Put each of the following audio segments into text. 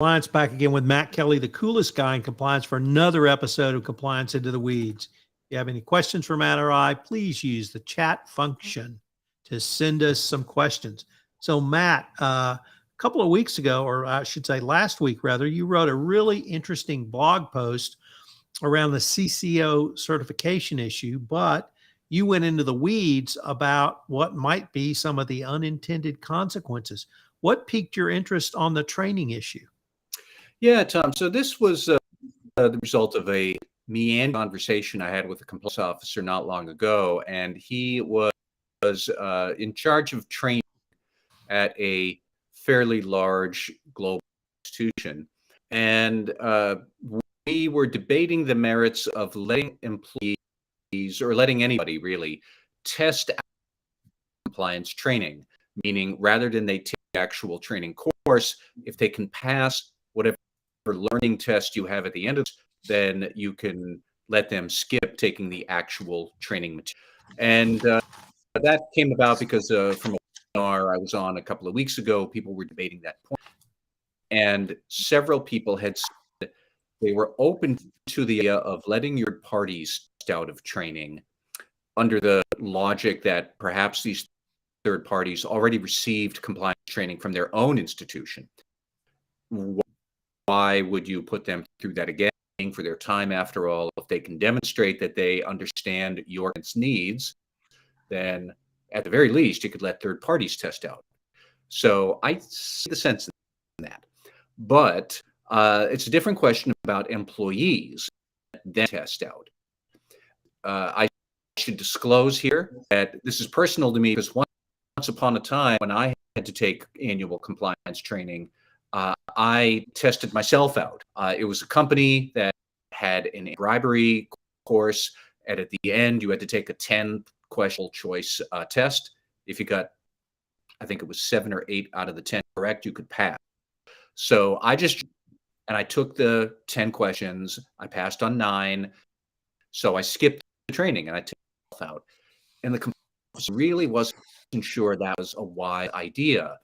Compliance, back again with Matt Kelly, the coolest guy in compliance, for another episode of Compliance Into the Weeds. If you have any questions for Matt or I, please use the chat function to send us some questions. So Matt, a couple of weeks ago, or I should say last week rather, you wrote a really interesting blog post around the CCO certification issue, but you went into the weeds about what might be some of the unintended consequences. What piqued your interest on the training issue? Yeah, Tom. So this was the result of a meandering conversation I had with a compliance officer not long ago, and he was in charge of training at a fairly large global institution, and we were debating the merits of letting employees or letting anybody really test out compliance training, meaning rather than they take the actual training course, if they can pass whatever learning test you have at the end of it, then you can let them skip taking the actual training material. And that came about because from a webinar I was on a couple of weeks ago, people were debating that point. And several people had said they were open to the idea of letting your parties out of training under the logic that perhaps these third parties already received compliance training from their own institution. Why would you put them through that again for their time? After all, if they can demonstrate that they understand your needs, then at the very least, you could let third parties test out. So I see the sense in that. But it's a different question about employees that test out. I should disclose here that this is personal to me because once upon a time when I had to take annual compliance training, I tested myself out. It was a company that had a bribery course, and at the end, you had to take a 10-question choice test. If you got, I think it was 7 or 8 out of the 10 correct, you could pass. So I took the 10 questions. I passed on 9. So I skipped the training and I took myself out. And the compliance really wasn't sure that was a wise idea.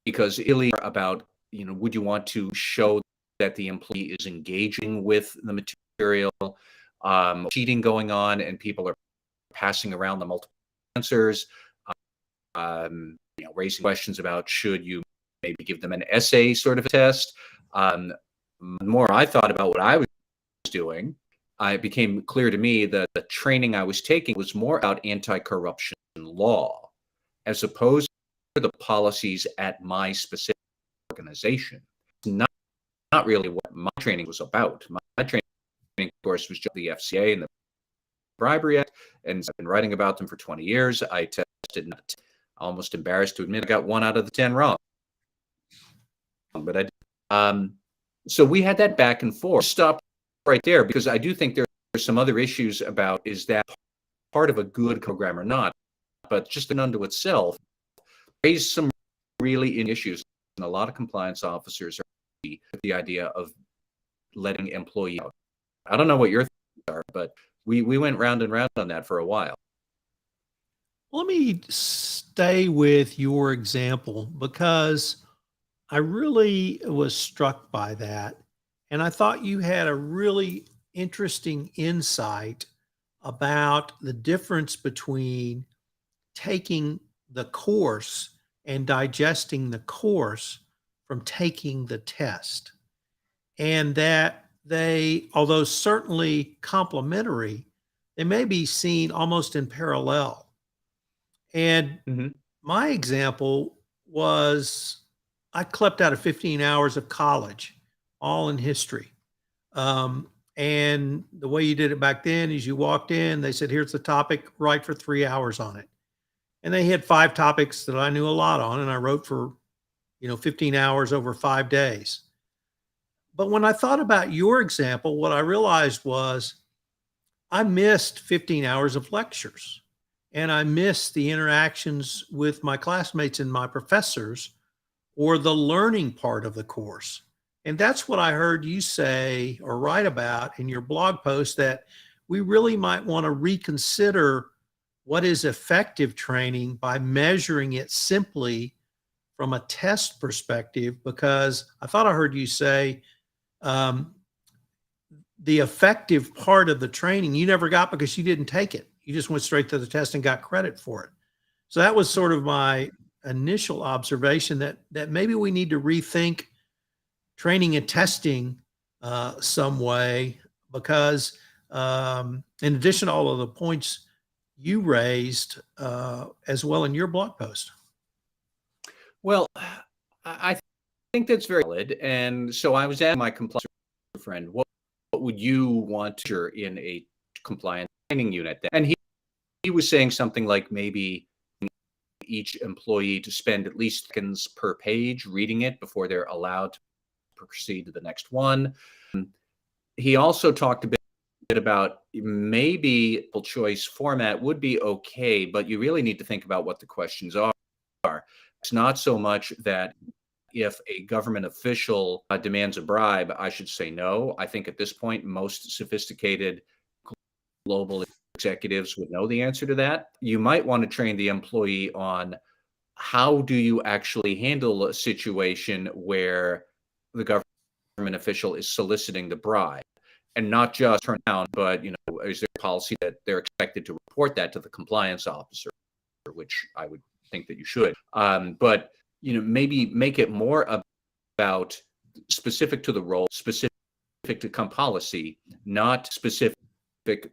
Because really about, would you want to show that the employee is engaging with the material, cheating going on, and people are passing around the multiple answers, raising questions about should you maybe give them an essay sort of a test. The more I thought about what I was doing, it became clear to me that the training I was taking was more about anti-corruption law, as opposed the policies at my specific organization. Not really what my training was about. My training, of course, was just the FCA and the Bribery Act, and I've been writing about them for 20 years. I tested, almost embarrassed to admit, I got 1 out of the 10 wrong. But I did. So we had that back and forth. Stop right there because I do think there are some other issues about is that part of a good program or not, but just unto itself raised some really issues, and a lot of compliance officers are with the idea of letting employees out. I don't know what your thoughts are, but we went round and round on that for a while. Let me stay with your example because I really was struck by that. And I thought you had a really interesting insight about the difference between taking the course and digesting the course from taking the test. And that they, although certainly complementary, they may be seen almost in parallel. And my example was I clept out of 15 hours of college, all in history. And the way you did it back then is you walked in, they said, here's the topic, write for 3 hours on it. And they had 5 topics that I knew a lot on, and I wrote for, 15 hours over 5 days. But when I thought about your example, what I realized was I missed 15 hours of lectures, and I missed the interactions with my classmates and my professors or the learning part of the course. And that's what I heard you say or write about in your blog post, that we really might want to reconsider what is effective training by measuring it simply from a test perspective, because I thought I heard you say um, the effective part of the training you never got because you didn't take it. You just went straight to the test and got credit for it. So that was sort of my initial observation that maybe we need to rethink training and testing some way, because in addition to all of the points you raised as well in your blog post. Well, I think that's very valid. And so I was asking my compliance friend, what would you want to in a compliance training unit? And he was saying something like maybe each employee to spend at least seconds per page reading it before they're allowed to proceed to the next one. He also talked a bit about maybe multiple choice format would be okay, but you really need to think about what the questions are. It's not so much that if a government official demands a bribe, I should say no. I think at this point, most sophisticated global executives would know the answer to that. You might want to train the employee on how do you actually handle a situation where the government official is soliciting the bribe, and not just turn down, but is there a policy that they're expected to report that to the compliance officer, which I would think that you should. But maybe make it more about specific to the role, specific to policy, not specific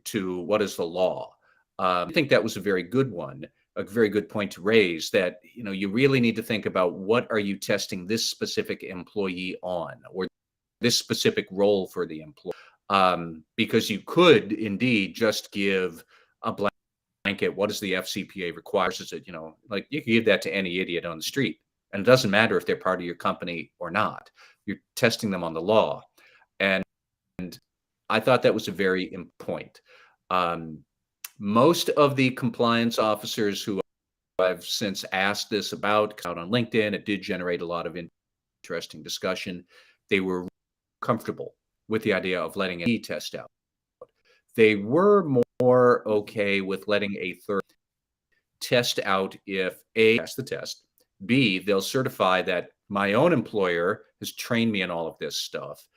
to what is the law. I think that was a very good one, a very good point to raise, that you really need to think about what are you testing this specific employee on, or this specific role for the employee, because you could indeed just give a blanket, what does the FCPA requires? Is it, like you can give that to any idiot on the street, and it doesn't matter if they're part of your company or not. You're testing them on the law. And I thought that was a very important point. Most of the compliance officers who I've since asked this about out on LinkedIn, it did generate a lot of interesting discussion. They were comfortable with the idea of letting a test out. They were more okay with letting a third test out if A, pass the test, B, they'll certify that my own employer has trained me in all of this stuff,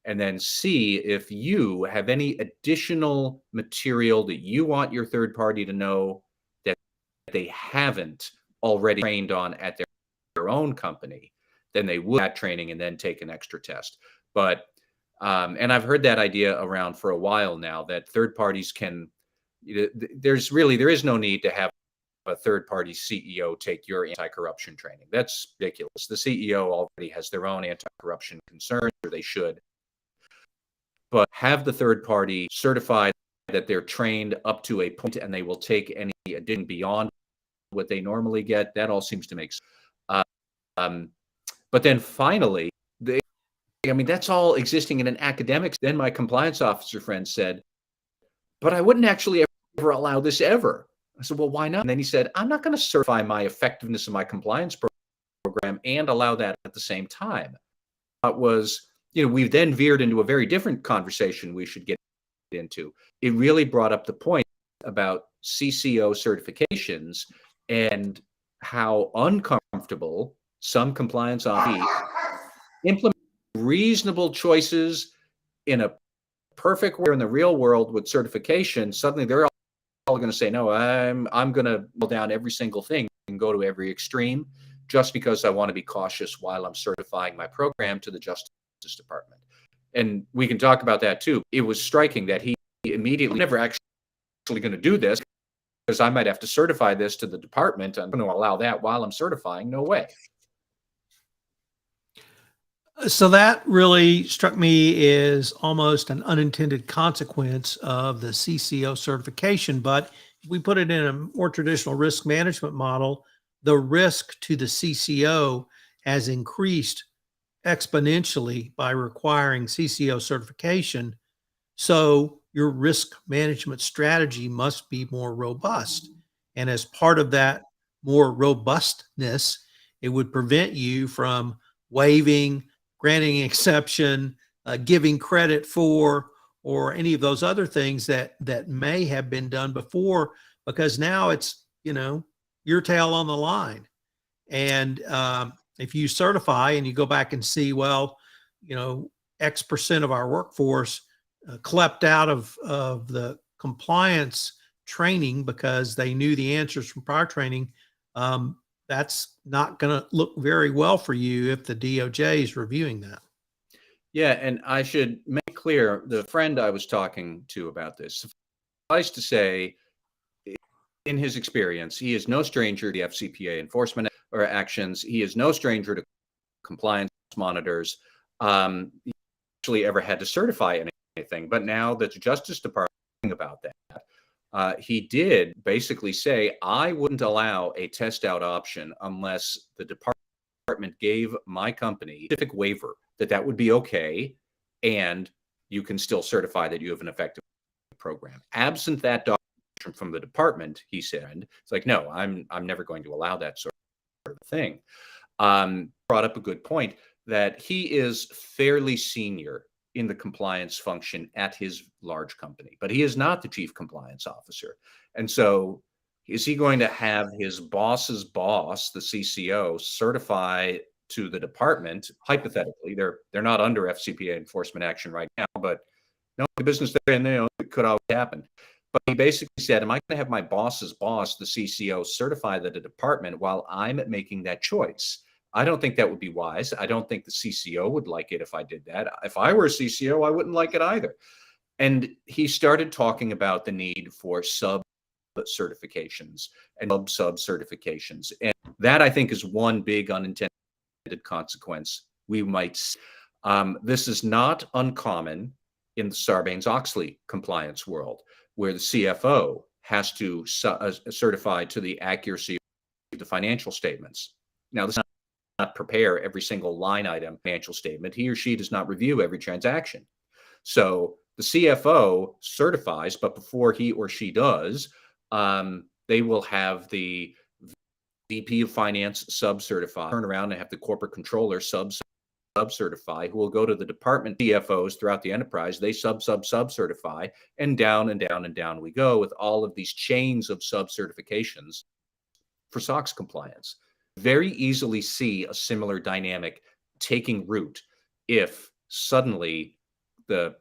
and then C, if you have any additional material that you want your third party to know that they haven't already trained on at their own company, then they would that training and then take an extra test. But and I've heard that idea around for a while now, that third parties can, there is no need to have a third-party CEO take your anti-corruption training. That's ridiculous. The CEO already has their own anti-corruption concerns, or they should. But have the third party certified that they're trained up to a point and they will take any addition beyond what they normally get. That all seems to make sense. But then finally, that's all existing in an academic. Then my compliance officer friend said, but I wouldn't actually ever allow this ever. I said, well, why not? And then he said, I'm not going to certify my effectiveness of my compliance program and allow that at the same time. It was, we've then veered into a very different conversation we should get into. It really brought up the point about CCO certifications and how uncomfortable some compliance officers implement reasonable choices in a perfect way in the real world with certification. Suddenly they're all going to say, no, I'm going to pull down every single thing and go to every extreme just because I want to be cautious while I'm certifying my program to the Justice Department. And we can talk about that too. It was striking that he immediately never actually going to do this because I might have to certify this to the department. I'm going to allow that while I'm certifying. No way. So that really struck me as almost an unintended consequence of the CCO certification. But if we put it in a more traditional risk management model, the risk to the CCO has increased exponentially by requiring CCO certification. So your risk management strategy must be more robust. And as part of that more robustness, it would prevent you from waiving, granting exception, giving credit for, or any of those other things that may have been done before, because now it's, your tail on the line. And if you certify and you go back and see, well, X percent of our workforce clept out of the compliance training because they knew the answers from prior training, that's not going to look very well for you if the DOJ is reviewing that. Yeah, and I should make clear, the friend I was talking to about this, suffice to say, in his experience, he is no stranger to FCPA enforcement or actions. He is no stranger to compliance monitors. He actually ever had to certify anything, but now that the Justice Department is about that, he did basically say, I wouldn't allow a test out option unless the department gave my company a specific waiver that would be okay, and you can still certify that you have an effective program. Absent that document from the department, he said, it's like, no, I'm never going to allow that sort of thing. Brought up a good point that he is fairly senior in the compliance function at his large company, but he is not the chief compliance officer. And so is he going to have his boss's boss, the CCO, certify to the department? Hypothetically, they're not under FCPA enforcement action right now, but no, the business they're in, it could always happen. But he basically said, am I going to have my boss's boss, the CCO, certify that a department while I'm making that choice? I don't think that would be wise. I don't think the CCO would like it if I did that. If I were a CCO, I wouldn't like it either. And he started talking about the need for sub certifications and sub certifications. And that, I think, is one big unintended consequence we might see. This is not uncommon in the Sarbanes-Oxley compliance world, where the CFO has to certify to the accuracy of the financial statements. Now, this does not prepare every single line item financial statement. He or she does not review every transaction. So the CFO certifies, but before he or she does, they will have the VP of Finance sub-certify, turn around and have the corporate controller sub-certify, who will go to the department CFOs throughout the enterprise. They sub-certify, and down and down and down we go with all of these chains of sub-certifications for SOX compliance. Very easily see a similar dynamic taking root if suddenly the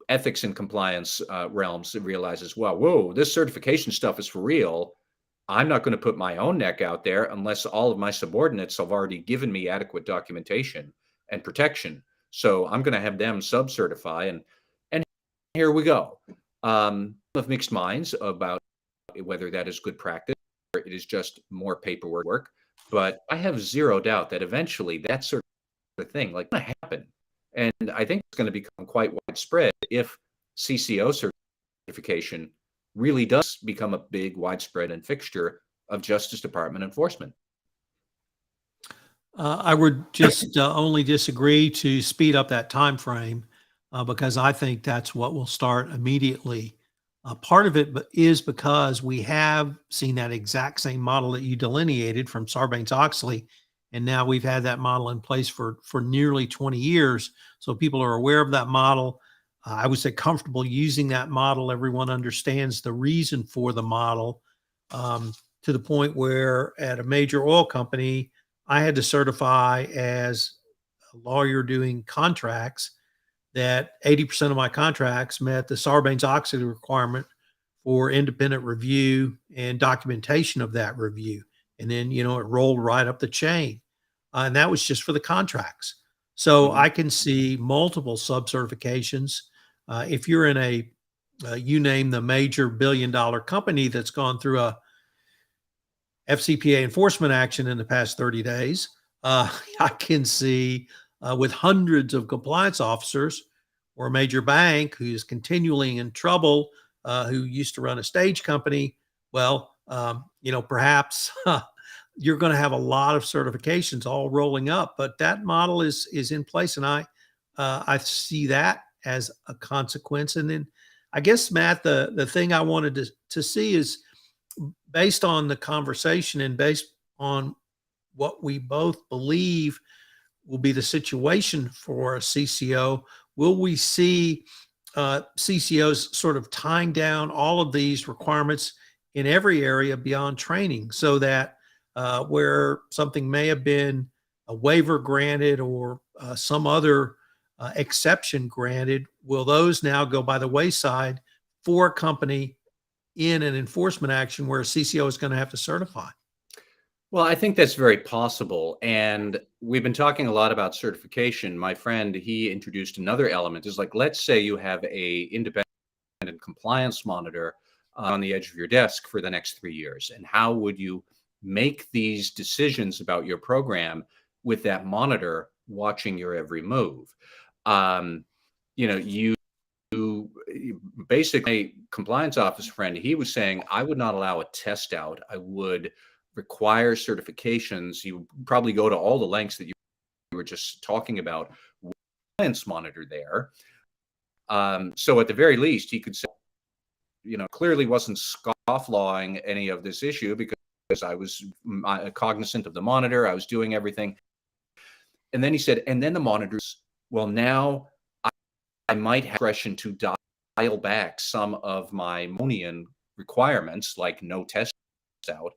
ethics and compliance realms realizes, well, whoa, this certification stuff is for real. I'm not going to put my own neck out there unless all of my subordinates have already given me adequate documentation and protection. So I'm going to have them sub-certify, and here we go. Of mixed minds about whether that is good practice or it is just more paperwork. But I have zero doubt that eventually that sort of thing going to happen. And I think it's going to become quite widespread if CCO certification really does become a big, widespread and fixture of Justice Department enforcement. I would just only disagree to speed up that time frame because I think that's what will start immediately. Part of it is because we have seen that exact same model that you delineated from Sarbanes-Oxley, and now we've had that model in place for nearly 20 years. So people are aware of that model. I would say comfortable using that model. Everyone understands the reason for the model to the point where at a major oil company, I had to certify as a lawyer doing contracts that 80% of my contracts met the Sarbanes-Oxley requirement for independent review and documentation of that review. And then, it rolled right up the chain. And that was just for the contracts. So I can see multiple sub-certifications. If you're in you name the major billion-dollar company that's gone through a FCPA enforcement action in the past 30 days, I can see with hundreds of compliance officers, or a major bank who's continually in trouble, who used to run a stage company. Well, perhaps you're going to have a lot of certifications all rolling up, but that model is in place, and I see that as a consequence. And then I guess, Matt, the thing I wanted to see is, based on the conversation and based on what we both believe will be the situation for a CCO, will we see CCOs sort of tying down all of these requirements in every area beyond training, so that where something may have been a waiver granted or some other exception granted, will those now go by the wayside for a company in an enforcement action where a CCO is going to have to certify? Well, I think that's very possible. And we've been talking a lot about certification. My friend, he introduced another element is like, let's say you have a independent compliance monitor on the edge of your desk for the next 3 years. And how would you make these decisions about your program with that monitor watching your every move? Um, you basically, compliance office friend, he was saying, I would not allow a test out. I would require certifications. You probably go to all the lengths that you were just talking about, compliance monitor there. So at the very least, he could say, clearly wasn't scofflawing any of this issue because I was cognizant of the monitor. I was doing everything. And then he said, and then the monitors, well, now I might have discretion to dial back some of my Monian requirements, like no test out,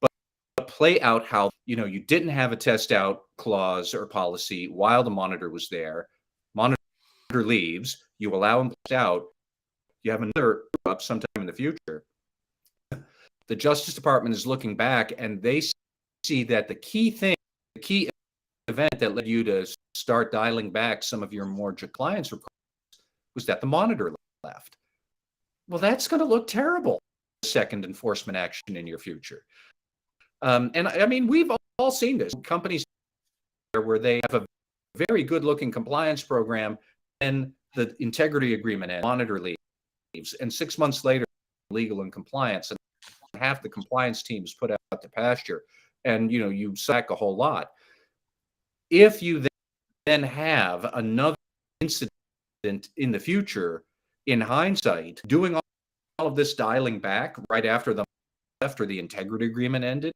but play out how, you didn't have a test out clause or policy while the monitor was there. Monitor leaves, you allow him to test out, you have another up sometime in the future. The Justice Department is looking back and they see that the key event that led you to start dialing back some of your more compliance requirements was that the monitor left. Well, that's going to look terrible. Second enforcement action in your future. And I mean, we've all seen this. Companies where they have a very good looking compliance program and the integrity agreement and monitor leaves. And 6 months later, legal and compliance, and half the compliance team is put out to pasture. And, you sack a whole lot. If you then have another incident in the future, in hindsight, doing all of this dialing back right after the integrity agreement ended,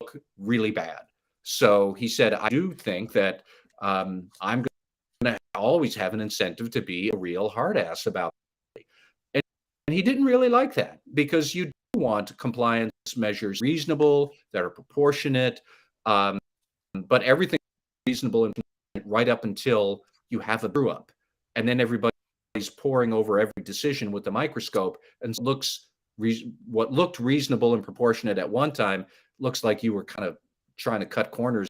look really bad. So he said, I do think that I'm going to always have an incentive to be a real hard ass about it. And he didn't really like that because you do want compliance measures reasonable, that are proportionate, but everything reasonable and right up until you have a screw up. And then everybody's poring over every decision with the microscope and what looked reasonable and proportionate at one time looks like you were kind of trying to cut corners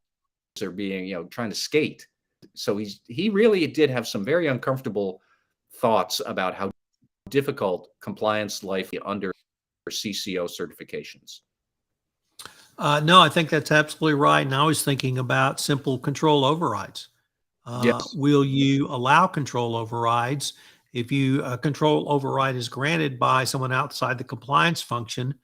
or being, trying to skate. So he really did have some very uncomfortable thoughts about how difficult compliance life under CCO certifications. No, I think that's absolutely right. And I was thinking about simple control overrides. Yes. Will you allow control overrides? If a control override is granted by someone outside the compliance function,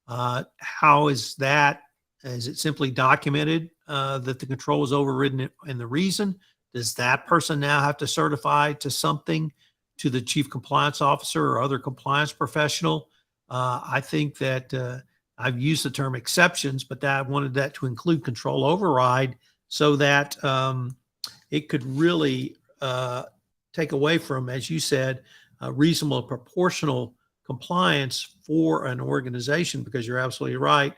how is that? Is it simply documented that the control is overridden and the reason? Does that person now have to certify to something to the chief compliance officer or other compliance professional? I think that I've used the term exceptions, but I wanted that to include control override so that it could really take away from, as you said, reasonable and proportional compliance for an organization, because you're absolutely right.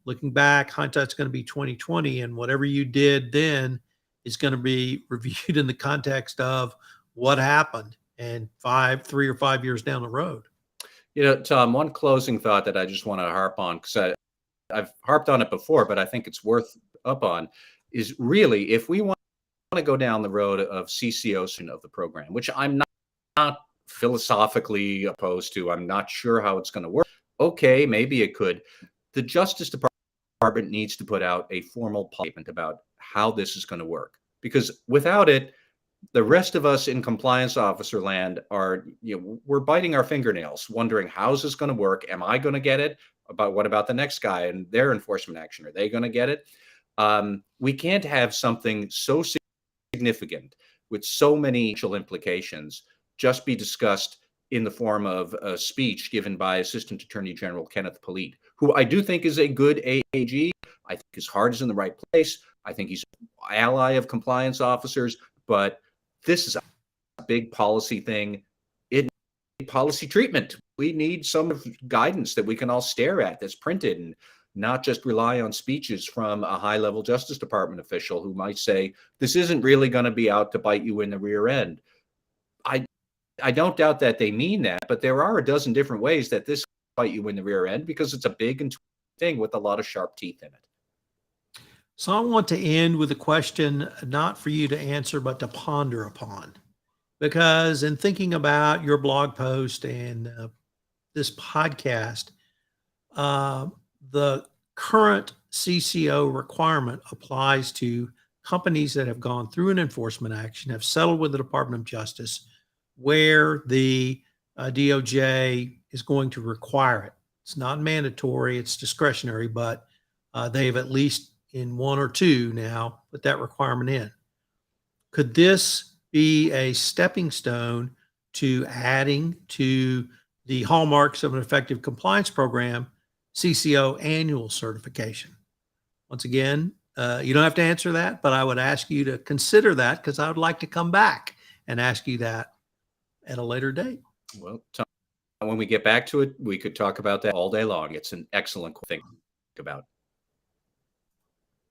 Looking back, hindsight's going to be 2020, and whatever you did then is going to be reviewed in the context of what happened and 3 or 5 years down the road. Tom, one closing thought that I just want to harp on, because I've harped on it before, but I think it's worth up on, is really if we want to go down the road of CCO of the program, which I'm not philosophically opposed to. I'm not sure how it's going to work. Okay, maybe it could. The Justice Department needs to put out a formal statement about how this is going to work, because without it, the rest of us in compliance officer land are, we're biting our fingernails, wondering how's this going to work? Am I going to get it? What about the next guy and their enforcement action? Are they going to get it? We can't have something so significant with so many implications just be discussed in the form of a speech given by Assistant Attorney General Kenneth Polite, who I do think is a good AG. I think his heart is in the right place. I think he's an ally of compliance officers, but this is a big policy thing. It needs policy treatment. We need some guidance that we can all stare at that's printed and not just rely on speeches from a high-level Justice Department official who might say, this isn't really going to be out to bite you in the rear end. I don't doubt that they mean that, but there are a dozen different ways that this can bite you in the rear end because it's a big and thing with a lot of sharp teeth in it. So I want to end with a question, not for you to answer, but to ponder upon. Because in thinking about your blog post and this podcast, the current CCO requirement applies to companies that have gone through an enforcement action, have settled with the Department of Justice, where the DOJ is going to require it. It's not mandatory, it's discretionary, but they've at least in one or two now put that requirement in. Could this be a stepping stone to adding to the hallmarks of an effective compliance program, CCO annual certification? Once again, you don't have to answer that, but I would ask you to consider that because I would like to come back and ask you that at a later date. Well, Tom, when we get back to it, we could talk about that all day long. It's an excellent thing to think about.